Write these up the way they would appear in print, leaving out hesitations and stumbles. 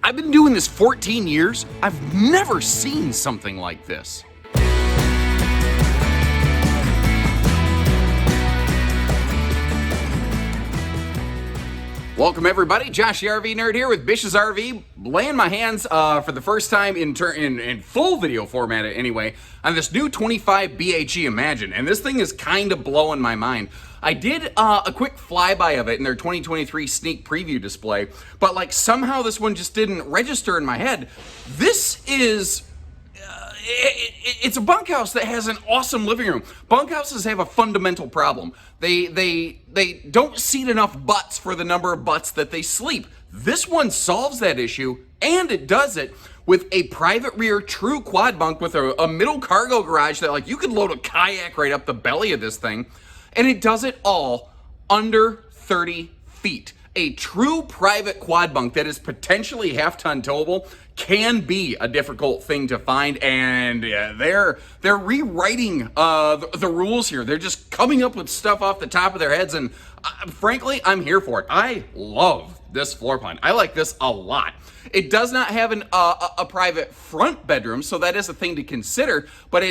I've been doing this 14 years. I've never seen something like this. Welcome everybody, Josh the RV Nerd here with Bish's RV, laying my hands for the first time in full video format anyway, on this new 25 BHE Imagine, and this thing is kind of blowing my mind. I did a quick flyby of it in their 2023 sneak preview display, but like somehow this one just didn't register in my head. This is... it's a bunkhouse that has an awesome living room. Bunkhouses have a fundamental problem. They don't seat enough butts for the number of butts that they sleep. This one solves that issue, and it does it with a private rear true quad bunk with a middle cargo garage that like you could load a kayak right up the belly of this thing, and it does it all under 30 feet. A true private quad bunk that is potentially half-ton towable can be a difficult thing to find, and they're rewriting the rules here. They're just coming up with stuff off the top of their heads, and frankly, I'm here for it. I love this floor plan. I like this a lot. It does not have a private front bedroom, so that is a thing to consider, but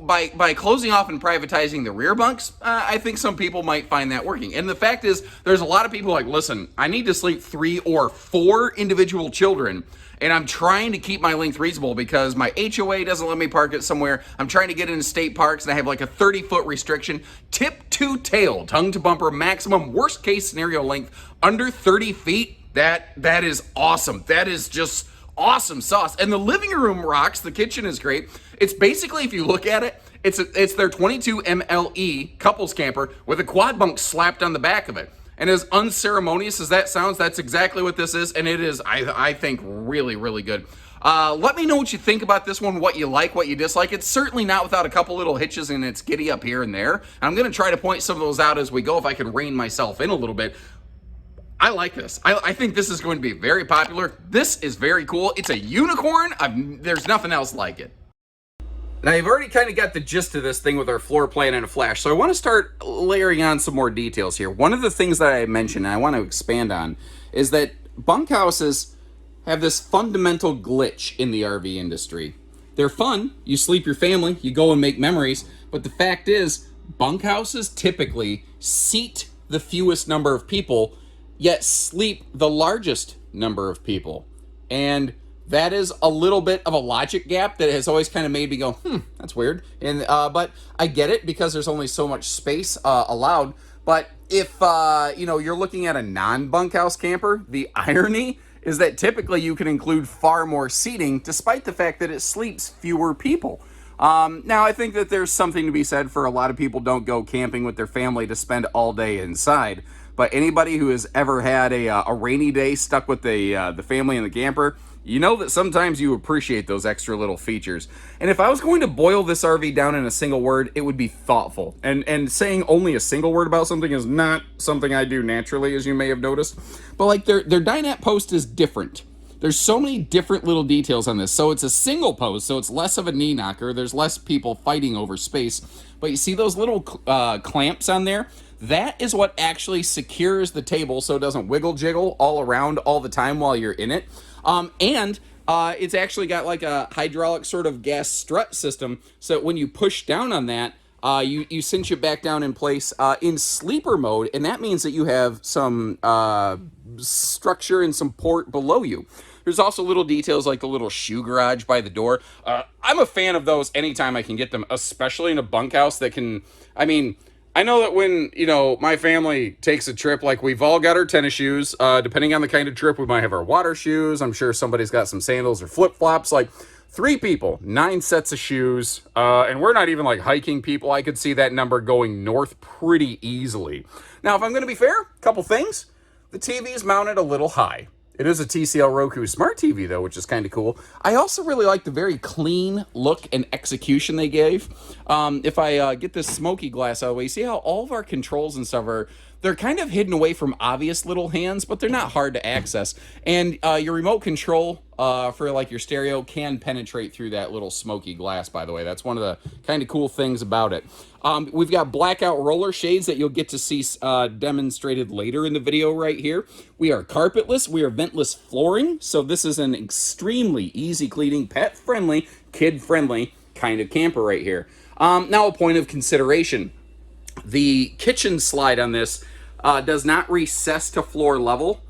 by closing off and privatizing the rear bunks, I think some people might find that working. And the fact is, there's a lot of people like, listen, I need to sleep 3 or 4 individual children, and I'm trying to keep my length reasonable because my HOA doesn't let me park it somewhere. I'm trying to get into state parks, and I have like a 30-foot restriction. Tip to tail, tongue to bumper, maximum worst case scenario length under 30 feet. That is awesome. That is just awesome sauce. And the living room rocks. The kitchen is great. It's basically, if you look at it, it's their 22 MLE couples camper with a quad bunk slapped on the back of it. And as unceremonious as that sounds, that's exactly what this is. And it is, I think, really, really good. Let me know what you think about this one, what you like, what you dislike. It's certainly not without a couple little hitches in its giddy up here and there. I'm going to try to point some of those out as we go if I can rein myself in a little bit. I like this. I think this is going to be very popular. This is very cool. It's a unicorn. There's nothing else like it. Now, I've already kind of got the gist of this thing with our floor plan and a flash, so I want to start layering on some more details here. One of the things that I mentioned and I want to expand on is that bunkhouses have this fundamental glitch in the RV industry. They're fun. You sleep your family, you go and make memories, but the fact is, bunkhouses typically seat the fewest number of people, yet sleep the largest number of people. And that is a little bit of a logic gap that has always kind of made me go, that's weird. And but I get it because there's only so much space allowed. But if you're looking at a non-bunkhouse camper, the irony is that typically you can include far more seating despite the fact that it sleeps fewer people. Now, I think that there's something to be said for a lot of people don't go camping with their family to spend all day inside. But anybody who has ever had a rainy day stuck with the family in the camper, you know that sometimes you appreciate those extra little features. And if I was going to boil this RV down in a single word, it would be thoughtful. And saying only a single word about something is not something I do naturally, as you may have noticed. But like their dinette post is different. There's so many different little details on this. So it's a single post, so it's less of a knee knocker. There's less people fighting over space. But you see those little clamps on there? That is what actually secures the table so it doesn't wiggle jiggle all around all the time while you're in it. And it's actually got like a hydraulic sort of gas strut system, so that when you push down on that, you cinch it back down in place in sleeper mode, and that means that you have some structure and some port below you. There's also little details like the little shoe garage by the door. I'm a fan of those anytime I can get them, especially in a bunkhouse that can, I know that when, my family takes a trip, like we've all got our tennis shoes, depending on the kind of trip, we might have our water shoes. I'm sure somebody's got some sandals or flip-flops, like 3 people, 9 sets of shoes, and we're not even like hiking people. I could see that number going north pretty easily. Now, if I'm going to be fair, a couple things. The TV's mounted a little high. It is a TCL Roku Smart TV, though, which is kind of cool. I also really like the very clean look and execution they gave. If I get this smoky glass out of the way, you see how all of our controls and stuff they're kind of hidden away from obvious little hands, but they're not hard to access. And your remote control for like your stereo can penetrate through that little smoky glass, by the way. That's one of the kind of cool things about it. We've got blackout roller shades that you'll get to see demonstrated later in the video right here. We are carpetless. We are ventless flooring. So this is an extremely easy cleaning, pet-friendly, kid-friendly kind of camper right here. Now a point of consideration. The kitchen slide on this does not recess to floor level.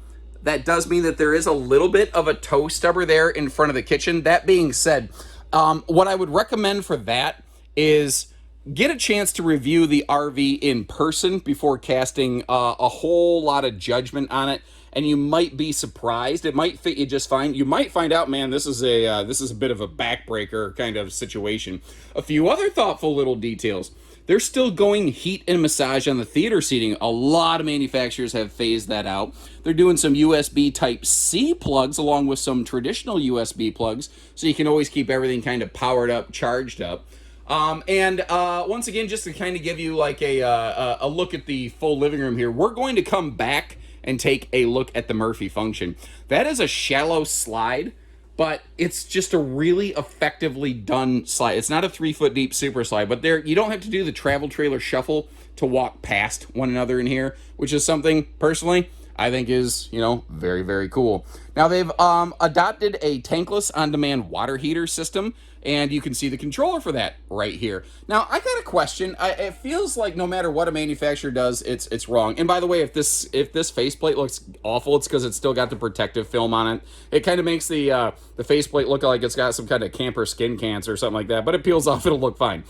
That does mean that there is a little bit of a toe stubber there in front of the kitchen. That being said, what I would recommend for that is get a chance to review the RV in person before casting a whole lot of judgment on it, and you might be surprised. It might fit you just fine. You might find out, man, this is a bit of a backbreaker kind of situation. A few other thoughtful little details. They're still going heat and massage on the theater seating. A lot of manufacturers have phased that out. They're doing some USB Type-C plugs along with some traditional USB plugs, so you can always keep everything kind of powered up, charged up. Once again, just to kind of give you like a look at the full living room here, we're going to come back and take a look at the Murphy function. That is a shallow slide, but it's just a really effectively done slide. It's not a 3-foot deep super slide, but there you don't have to do the travel trailer shuffle to walk past one another in here, which is something personally I think is, very, very cool. Now they've adopted a tankless on-demand water heater system, and you can see the controller for that right here. Now I got a question. It feels like no matter what a manufacturer does, it's wrong. And by the way, if this faceplate looks awful, it's because it's still got the protective film on it. It kind of makes the faceplate look like it's got some kind of camper skin cancer or something like that, but it peels off, it'll look fine.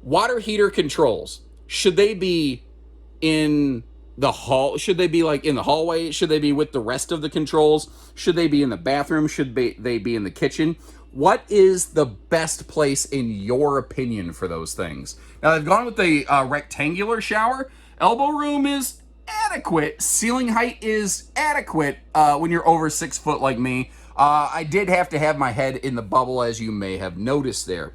Water heater controls, should they be in the hall? Should they be like in the hallway? Should they be with the rest of the controls? Should they be in the bathroom? Should they be in the kitchen? What is the best place in your opinion for those things? Now they've gone with the rectangular shower. Elbow room is adequate. Ceiling height is adequate when you're over 6 foot like me. I did have to have my head in the bubble, as you may have noticed there.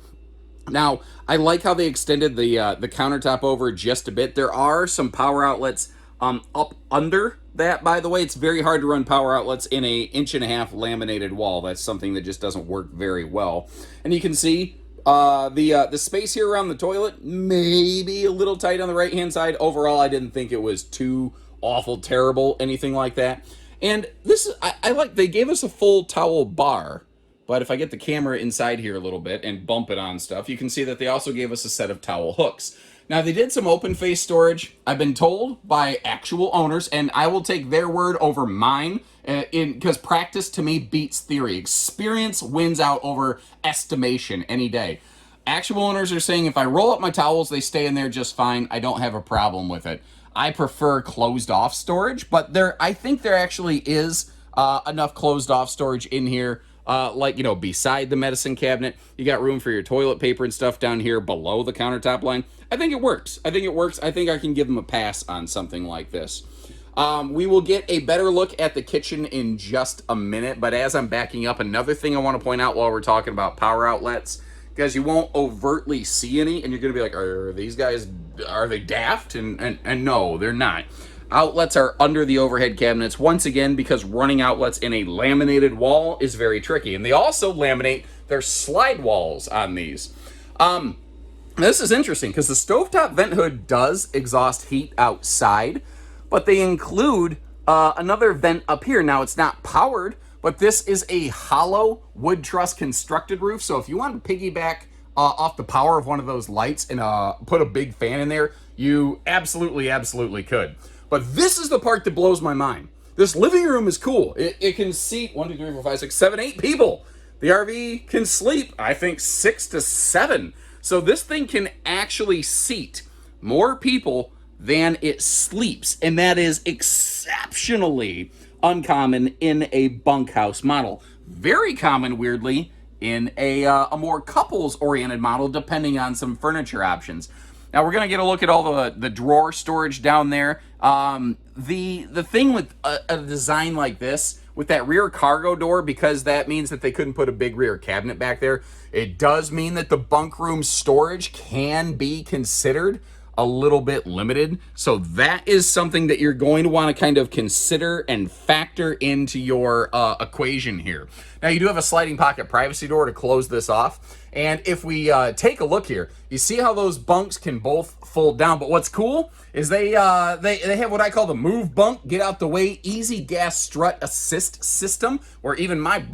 Now, I like how they extended the countertop over just a bit. There are some power outlets up under that, by the way. It's very hard to run power outlets in a 1.5-inch laminated wall. That's something that just doesn't work very well. And you can see the space here around the toilet, maybe a little tight on the right-hand side. Overall, I didn't think it was too awful, terrible, anything like that. And this is, I like, they gave us a full towel bar. But if I get the camera inside here a little bit and bump it on stuff, you can see that they also gave us a set of towel hooks. Now, they did some open face storage. I've been told by actual owners, and I will take their word over mine, because practice to me beats theory. Experience wins out over estimation any day. Actual owners are saying if I roll up my towels, they stay in there just fine. I don't have a problem with it. I prefer closed off storage, but I think there actually is enough closed off storage in here. Beside the medicine cabinet, you got room for your toilet paper and stuff down here below the countertop line. I think it works. I think I can give them a pass on something like this. We will get a better look at the kitchen in just a minute, but as I'm backing up, another thing I want to point out while we're talking about power outlets, because you won't overtly see any, and you're going to be like, are these guys, are they daft? And no, they're not. Outlets are under the overhead cabinets, once again, because running outlets in a laminated wall is very tricky. And they also laminate their slide walls on these. This is interesting because the stovetop vent hood does exhaust heat outside, but they include another vent up here. Now, it's not powered, but this is a hollow wood truss constructed roof. So if you want to piggyback off the power of one of those lights and put a big fan in there, you absolutely could. But this is the part that blows my mind. This living room is cool. It can seat 1, 2, 3, 4, 5, 6, 7, 8 people. The RV can sleep, I think, 6 to 7. So this thing can actually seat more people than it sleeps. And that is exceptionally uncommon in a bunkhouse model. Very common, weirdly, in a more couples-oriented model, depending on some furniture options. Now, we're going to get a look at all the drawer storage down there. The thing with a design like this, with that rear cargo door, because that means that they couldn't put a big rear cabinet back there, it does mean that the bunk room storage can be considered a little bit limited. So that is something that you're going to want to kind of consider and factor into your equation here. Now, you do have a sliding pocket privacy door to close this off. And if we take a look here, you see how those bunks can both fold down. But what's cool is they have what I call the move bunk, get out the way, easy gas strut assist system, where even my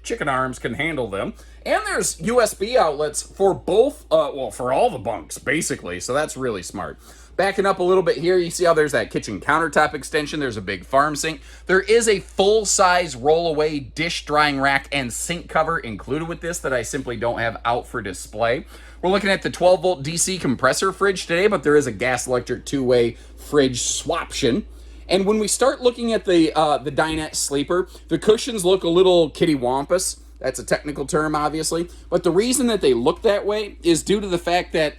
chicken arms can handle them. And there's USB outlets for both, well, for all the bunks, basically. So that's really smart. Backing up a little bit here, you see how there's that kitchen countertop extension. There's a big farm sink. There is a full-size roll-away dish drying rack and sink cover included with this that I simply don't have out for display. We're looking at the 12-volt DC compressor fridge today, but there is a gas-electric two-way fridge swaption. And when we start looking at the dinette sleeper, the cushions look a little kitty-wampus. That's a technical term, obviously. But the reason that they look that way is due to the fact that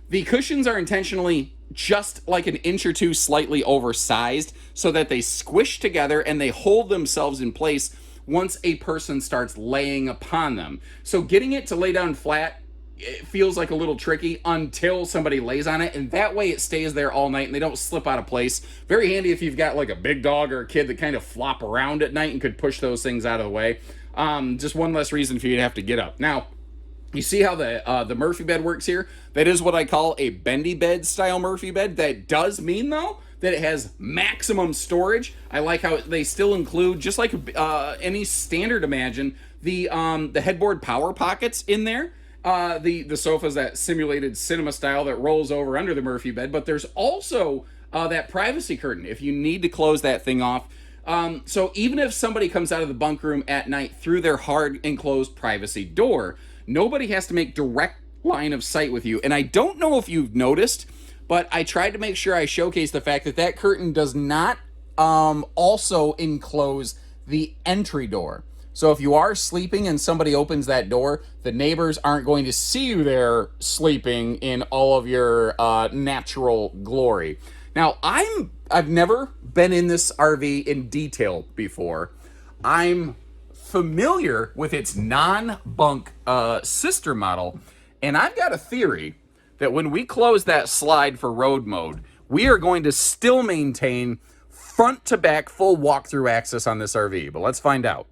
the cushions are intentionally just like an inch or two slightly oversized so that they squish together and they hold themselves in place once a person starts laying upon them. So getting it to lay down flat, it feels like a little tricky until somebody lays on it, and that way it stays there all night and they don't slip out of place. Very handy if you've got like a big dog or a kid that kind of flop around at night and could push those things out of the way. Just one less reason for you to have to get up. Now, you see how the Murphy bed works here? That is what I call a bendy bed style Murphy bed. That does mean, though, that it has maximum storage. I like how they still include, just like any standard Imagine, the headboard power pockets in there. The sofa's that simulated cinema style that rolls over under the Murphy bed, but there's also that privacy curtain if you need to close that thing off. So even if somebody comes out of the bunk room at night through their hard enclosed privacy door, nobody has to make direct line of sight with you. And I don't know if you've noticed, but I tried to make sure I showcase the fact that that curtain does not also enclose the entry door. So if you are sleeping and somebody opens that door, the neighbors aren't going to see you there sleeping in all of your natural glory. Now, I've never been in this RV in detail before. I'm familiar with its non-bunk sister model, and I've got a theory that when we close that slide for road mode, we are going to still maintain front to back full walkthrough access on this RV, but let's find out.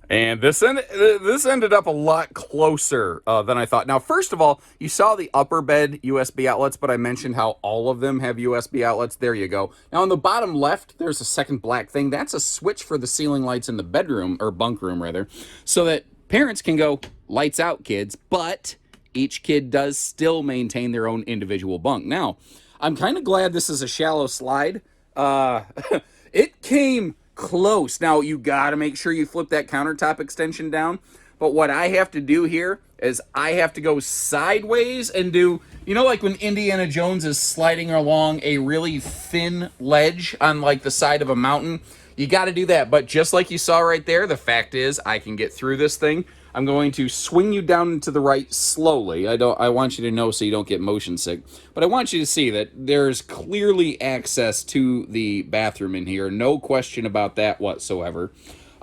And this ended up a lot closer than I thought. Now, first of all, you saw the upper bed USB outlets, but I mentioned how all of them have USB outlets. There you go. Now, on the bottom left, there's a second black thing. That's a switch for the ceiling lights in the bedroom, or bunk room, rather, so that parents can go, lights out, kids, but each kid does still maintain their own individual bunk. Now, I'm kind of glad this is a shallow slide. It came close. Now, you got to make sure you flip that countertop extension down. But what I have to do here is I have to go sideways and do, you know, like when Indiana Jones is sliding along a really thin ledge on like the side of a mountain. You got to do that. But just like you saw right there, the fact is I can get through this thing. I'm going to swing you down and to the right slowly. I want you to know so you don't get motion sick. But I want you to see that there's clearly access to the bathroom in here. No question about that whatsoever.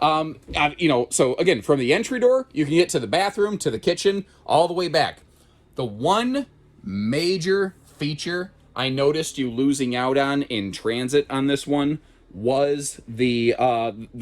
So again, from the entry door, you can get to the bathroom, to the kitchen, all the way back. The one major feature I noticed you losing out on in transit on this one was the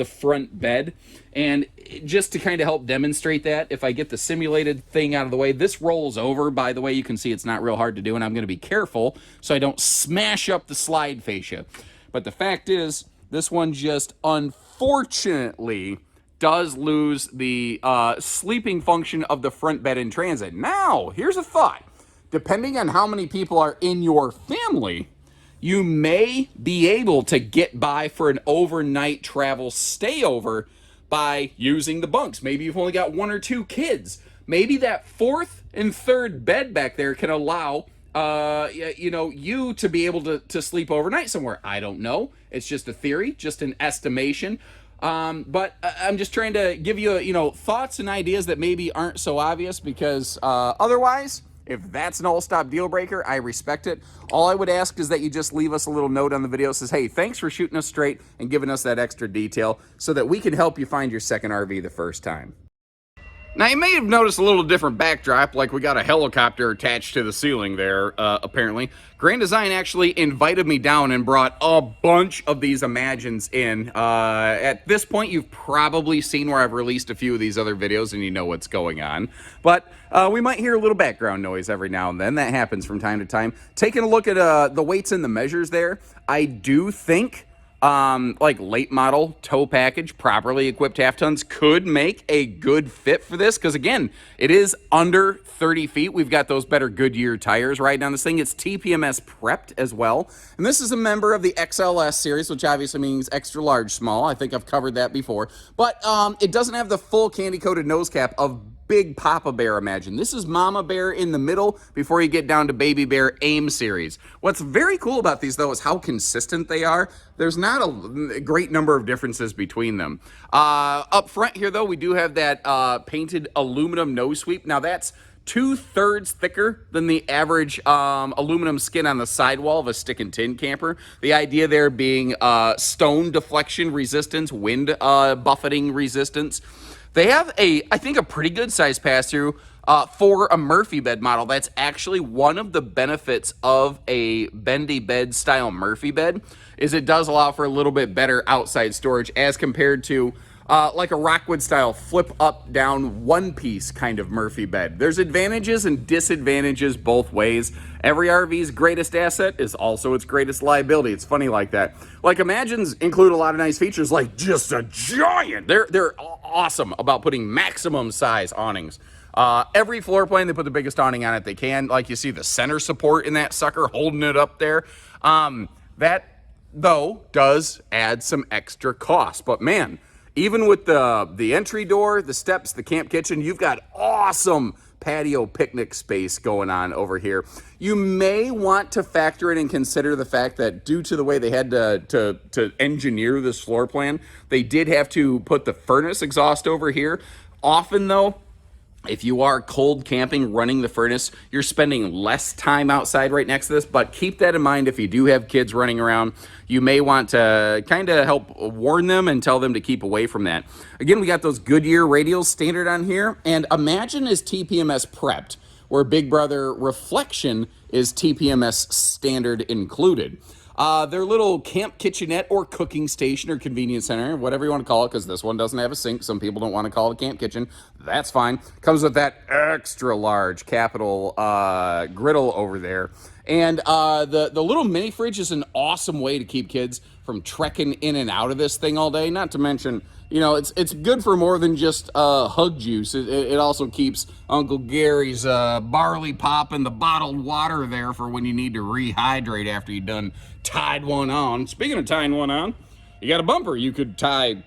front bed. And just to kind of help demonstrate that, if I get the simulated thing out of the way, this rolls over. By the way, you can see it's not real hard to do, and I'm going to be careful so I don't smash up the slide fascia. But the fact is, this one just unfortunately does lose the sleeping function of the front bed in transit. Now, here's a thought. Depending on how many people are in your family, you may be able to get by for an overnight travel stayover by using the bunks. Maybe you've only got one or two kids. Maybe that fourth and third bed back there can allow you to be able to sleep overnight somewhere. I don't know. It's just a theory, just an estimation. But I'm just trying to give you, thoughts and ideas that maybe aren't so obvious, because otherwise, if that's an all-stop deal breaker, I respect it. All I would ask is that you just leave us a little note on the video that says, hey, thanks for shooting us straight and giving us that extra detail so that we can help you find your second RV the first time. Now, you may have noticed a little different backdrop, like we got a helicopter attached to the ceiling there, apparently. Grand Design actually invited me down and brought a bunch of these Imagines in. At this point, you've probably seen where I've released a few of these other videos and you know what's going on. But we might hear a little background noise every now and then. That happens from time to time. Taking a look at the weights and the measures there, I do think like late model tow package, properly equipped half tons could make a good fit for this, because again, it is under 30 feet. We've got those better Goodyear tires riding on this thing. It's TPMS prepped as well, and this is a member of the XLS series, which obviously means extra large small. I think I've covered that before, but it doesn't have the full candy coated nose cap of Big Papa Bear Imagine. This is Mama Bear in the middle before you get down to Baby Bear AIM series. What's very cool about these, though, is how consistent they are. There's not a great number of differences between them. Up front here, though, we do have that painted aluminum nose sweep. Now, that's 2/3 thicker than the average aluminum skin on the sidewall of a stick and tin camper. The idea there being stone deflection resistance, wind buffeting resistance. They have I think a pretty good size pass-through for a Murphy bed model. That's actually one of the benefits of a bendy bed style Murphy bed, is it does allow for a little bit better outside storage as compared to like a Rockwood style flip up down one piece kind of Murphy bed. There's advantages and disadvantages both ways. Every RV's greatest asset is also its greatest liability. It's funny like that. Like Imagines include a lot of nice features, like just a giant. They're awesome about putting maximum size awnings. Every floor plan, they put the biggest awning on it they can. Like you see the center support in that sucker holding it up there. That, though, does add some extra cost. But man, even with the entry door, the steps, the camp kitchen, you've got awesome patio picnic space going on over here. You may want to factor in and consider the fact that due to the way they had to engineer this floor plan, they did have to put the furnace exhaust over here. Often, though, if you are cold camping running the furnace, you're spending less time outside right next to this, but keep that in mind if you do have kids running around. You may want to kind of help warn them and tell them to keep away from that. Again, we got those Goodyear radials standard on here, and Imagine is TPMS prepped, where Big Brother Reflection is TPMS standard included. Their little camp kitchenette or cooking station or convenience center, whatever you want to call it, because this one doesn't have a sink. Some people don't want to call it a camp kitchen. That's fine. Comes with that extra large capital griddle over there. And the little mini fridge is an awesome way to keep kids from trekking in and out of this thing all day. Not to mention, you know, it's good for more than just hug juice. It also keeps Uncle Gary's barley pop and the bottled water there for when you need to rehydrate after you've done tied one on. Speaking of tying one on, you got a bumper you could tie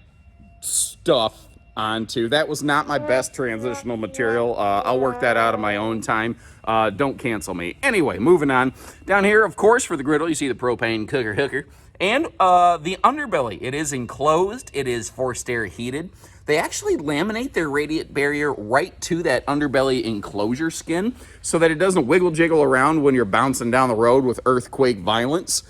stuff onto. That was not my best transitional material. I'll work that out on my own time. Don't cancel me. Anyway, moving on. Down here, of course, for the griddle, you see the propane cooker hooker. And the underbelly, it is enclosed. It is forced air heated. They actually laminate their radiant barrier right to that underbelly enclosure skin so that it doesn't wiggle jiggle around when you're bouncing down the road with earthquake violence.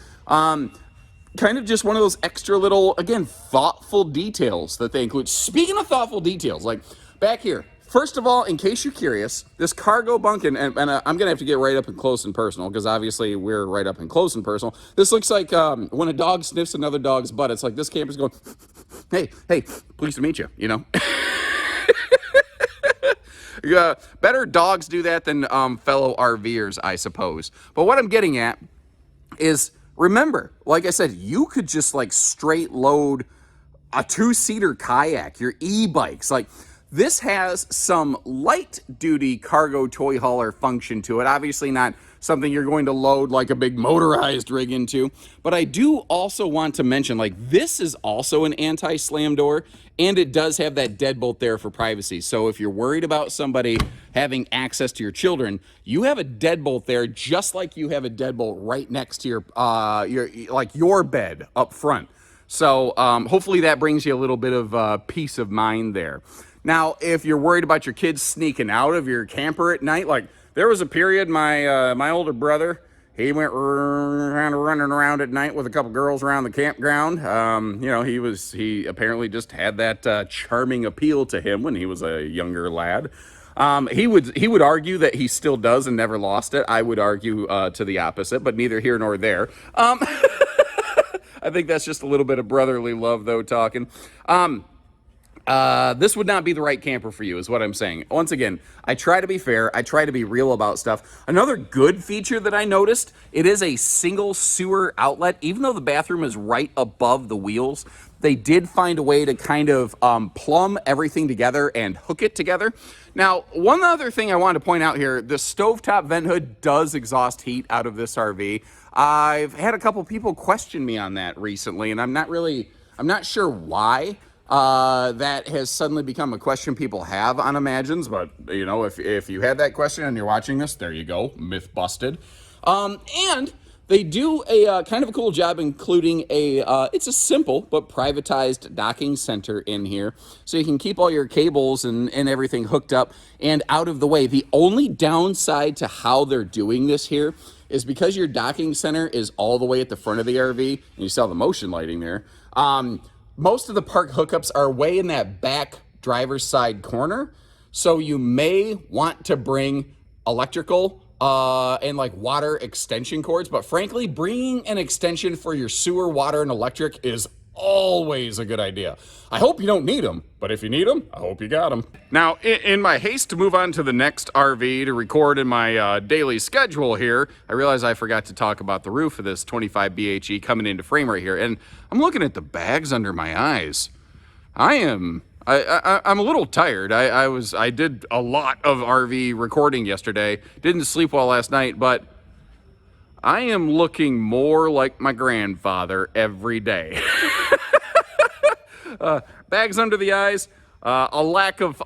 Kind of just one of those extra little, again, thoughtful details that they include. Speaking of thoughtful details, like back here, first of all, in case you're curious, this cargo bunk, and I'm going to have to get right up and close and personal, because obviously we're right up and close and personal. This looks like when a dog sniffs another dog's butt. It's like this camper's going, hey, pleased to meet you, you know. Better dogs do that than fellow RVers, I suppose. But what I'm getting at is, remember, like I said, you could just like straight load a 2-seater kayak, your e-bikes. Like, this has some light-duty cargo toy hauler function to it. Obviously not something you're going to load like a big motorized rig into. But I do also want to mention, like, this is also an anti-slam door, and it does have that deadbolt there for privacy. So if you're worried about somebody having access to your children, you have a deadbolt there, just like you have a deadbolt right next to your bed up front. So hopefully that brings you a little bit of peace of mind there. Now, if you're worried about your kids sneaking out of your camper at night, like there was a period my older brother, he went kind of running around at night with a couple girls around the campground. You know, he apparently just had that charming appeal to him when he was a younger lad. He would argue that he still does and never lost it. I would argue to the opposite, but neither here nor there. I think that's just a little bit of brotherly love, though, talking. This would not be the right camper for you, is what I'm saying. Once again, I try to be fair. I try to be real about stuff. Another good feature that I noticed, it is a single sewer outlet. Even though the bathroom is right above the wheels, they did find a way to kind of plumb everything together and hook it together. Now, one other thing I wanted to point out here, the stovetop vent hood does exhaust heat out of this RV. I've had a couple people question me on that recently, and I'm not sure why. That has suddenly become a question people have on Imagines, but you know, if you had that question and you're watching this, there you go, myth busted. And they do a kind of a cool job including it's a simple but privatized docking center in here, so you can keep all your cables and everything hooked up and out of the way. The only downside to how they're doing this here is because your docking center is all the way at the front of the RV, and you saw the motion lighting there. Most of the park hookups are way in that back driver's side corner, so you may want to bring electrical and like water extension cords, but frankly, bringing an extension for your sewer, water, and electric is always a good idea. I hope you don't need them, but if you need them, I hope you got them. Now, in my haste to move on to the next RV to record in my daily schedule here, I realized I forgot to talk about the roof of this 25 BHE coming into frame right here, and I'm looking at the bags under my eyes. I'm a little tired. I did a lot of RV recording yesterday. Didn't sleep well last night, but I am looking more like my grandfather every day. Bags under the eyes, a lack of,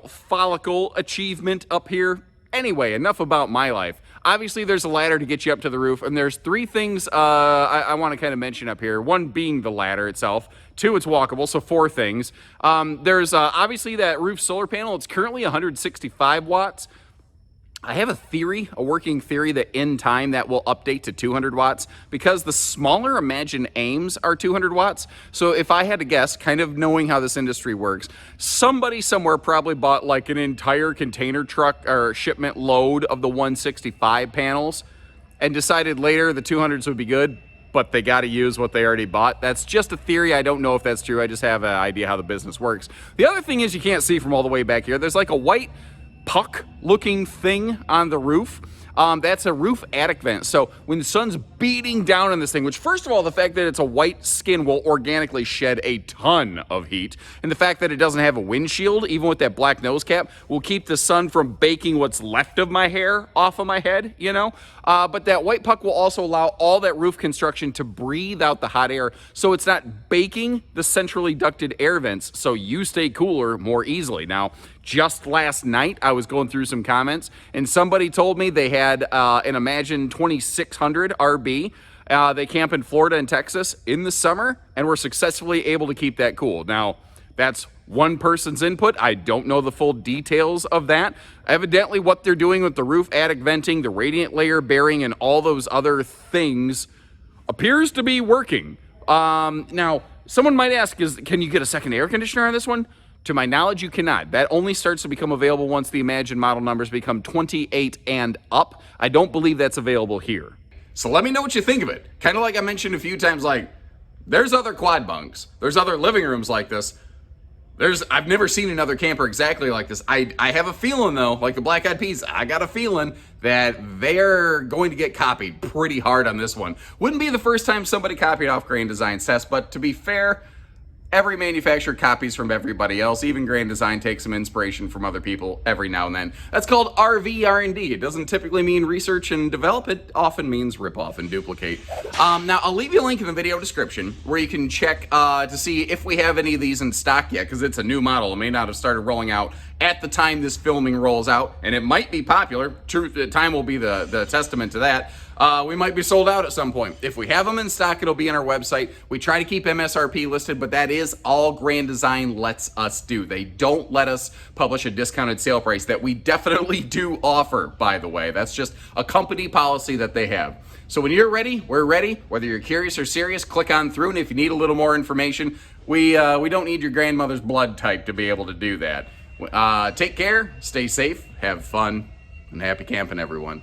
follicle achievement up here. Anyway, enough about my life. Obviously, there's a ladder to get you up to the roof, and there's three things I want to kind of mention up here. One being the ladder itself. Two, it's walkable, so four things. There's obviously that roof solar panel. It's currently 165 watts. I have a theory, a working theory, that in time that will update to 200 watts because the smaller Imagine Aims are 200 watts. So if I had to guess, kind of knowing how this industry works, somebody somewhere probably bought like an entire container truck or shipment load of the 165 panels and decided later the 200s would be good, but they got to use what they already bought. That's just a theory. I don't know if that's true. I just have an idea how the business works. The other thing is you can't see from all the way back here. There's like a white puck looking thing on the roof. That's a roof attic vent. So when the sun's beating down on this thing, which first of all, the fact that it's a white skin will organically shed a ton of heat. And the fact that it doesn't have a windshield, even with that black nose cap, will keep the sun from baking what's left of my hair off of my head, you know? But that white puck will also allow all that roof construction to breathe out the hot air, so it's not baking the centrally ducted air vents, so you stay cooler more easily. Now, just last night, I was going through some comments, and somebody told me they had an Imagine 2600 RB. They camp in Florida and Texas in the summer, and were successfully able to keep that cool. Now, that's one person's input. I don't know the full details of that. Evidently, what they're doing with the roof attic venting, the radiant layer bearing, and all those other things appears to be working. Now, someone might ask, can you get a second air conditioner on this one? To my knowledge, you cannot. That only starts to become available once the Imagine model numbers become 28 and up. I don't believe that's available here. So let me know what you think of it. Kind of like I mentioned a few times, like, there's other quad bunks. There's other living rooms like this. I've never seen another camper exactly like this. I have a feeling, though, like the Black Eyed Peas, I got a feeling that they're going to get copied pretty hard on this one. Wouldn't be the first time somebody copied off Grand Design's test, but to be fair, every manufacturer copies from everybody else. Even Grand Design takes some inspiration from other people every now and then. That's called RV R&D. It doesn't typically mean research and develop. It often means rip off and duplicate. Now, I'll leave you a link in the video description where you can check to see if we have any of these in stock yet, because it's a new model. It may not have started rolling out at the time this filming rolls out, and it might be popular. True, time will be the testament to that. We might be sold out at some point. If we have them in stock, it'll be on our website. We try to keep MSRP listed, but that is all Grand Design lets us do. They don't let us publish a discounted sale price that we definitely do offer, by the way. That's just a company policy that they have. So when you're ready, we're ready. Whether you're curious or serious, click on through. And if you need a little more information, we don't need your grandmother's blood type to be able to do that. Take care, stay safe, have fun, and happy camping, everyone.